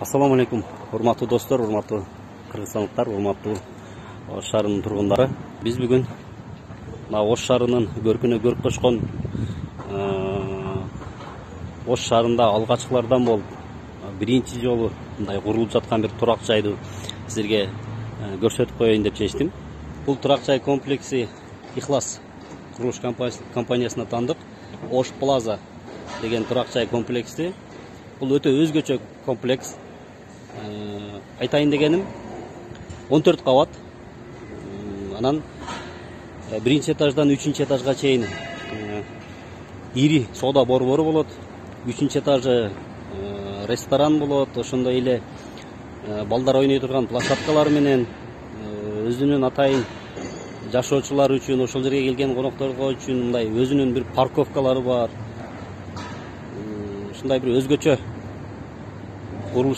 Assalamu алейкум, урматтуу достор, урматтуу кыргызстандыктар, урматтуу Ош шаарынын тургундары. Биз бүгүн Ош шаарынын көркүнө көрк кошкон Ош шаарында алгачкылардан болуп биринчи жолу мындай курулуп жаткан бир турак жайды сизерге көрсөтүп коеюн деп чечтим. Бул турак жай комплекси Ихлас курулуш компаниясына тандык. Ош Плаза деген турак жай комплекси. Бул өтө өзгөчө комплекс. Айтайын дегеним 14 кабат. Анан биринчи этаждан 3-чү этажга чейин ири соода борбору болот. 3-чү этажы ресторан болот. Ошондой эле балдар ойной турган площадкалар менен өзүнүн атайын жашоочулар үчүн, ошол жерге келген конокторго үчүн мындай өзүнүн бир парковкалары бар. Ушундай бир өзгөчө курулуш